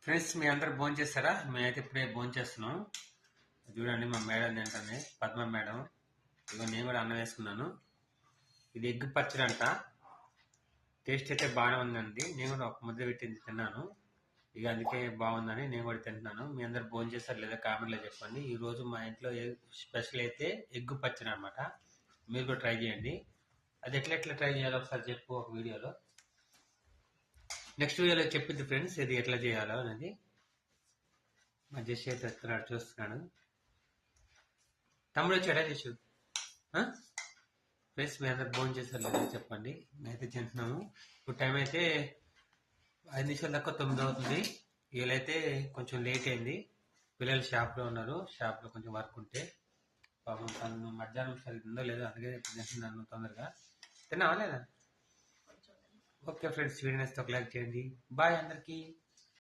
Friends మీ అందరు భోజనం చేస్తారా? మేమైతే ఇప్పుడే భోజనం చేస్తున్నాం. చూడండి మా మేడం తింటుంది, పద్మ మేడం. ఇక నేను కూడా అన్నం వేసుకున్నాను. ఇది ఎగ్ పచ్చడి అంట. టేస్ట్ అయితే బాగానే ఉందండి. నేను కూడా ఒక ముద్ద పెట్టి తిన్నాను. ఇక అందుకే బాగుందని నేను కూడా తింటున్నాను. మీ అందరు భోజనం చేస్తారు లేదా కామెంట్లో చెప్పండి. ఈ రోజు మా ఇంట్లో స్పెషల్ అయితే ఎగ్ పచ్చడి అనమాట. మీరు కూడా ట్రై చేయండి. అది ఎట్లా ట్రై చేయాలో ఒకసారి చెప్పు ఒక వీడియోలో. నెక్స్ట్ వీడియోలో చెప్పింది ఫ్రెండ్స్ ఇది ఎట్లా చేయాలో అనేది. మా జస్ట్ అయితే ఎత్తున్నాడు, చూస్తున్నాడు. తమ్ముడు వచ్చి ఎడా చేసు ఫ్రెండ్స్ మీ అందరు భోజనం చేస్తారు లేదా చెప్పండి. మేమైతే తింటున్నాము. ఇప్పుడు టైం అయితే 5 నిమిషాల దాకా 9 అవుతుంది. వీళ్ళైతే కొంచెం లేట్ అయింది. పిల్లలు షాప్లో ఉన్నారు. షాప్లో కొంచెం వర్క్ ఉంటే పాపం తను మధ్యాహ్నం సరిగ్గా ఉందో లేదో అందుకే తింటున్నాను తొందరగా. తిన్నావా లేదా? ఓకే ఫ్రెండ్స్, వీడియో నచ్చితే ఒక లైక్ చేయండి. బాయ్ అందరికీ.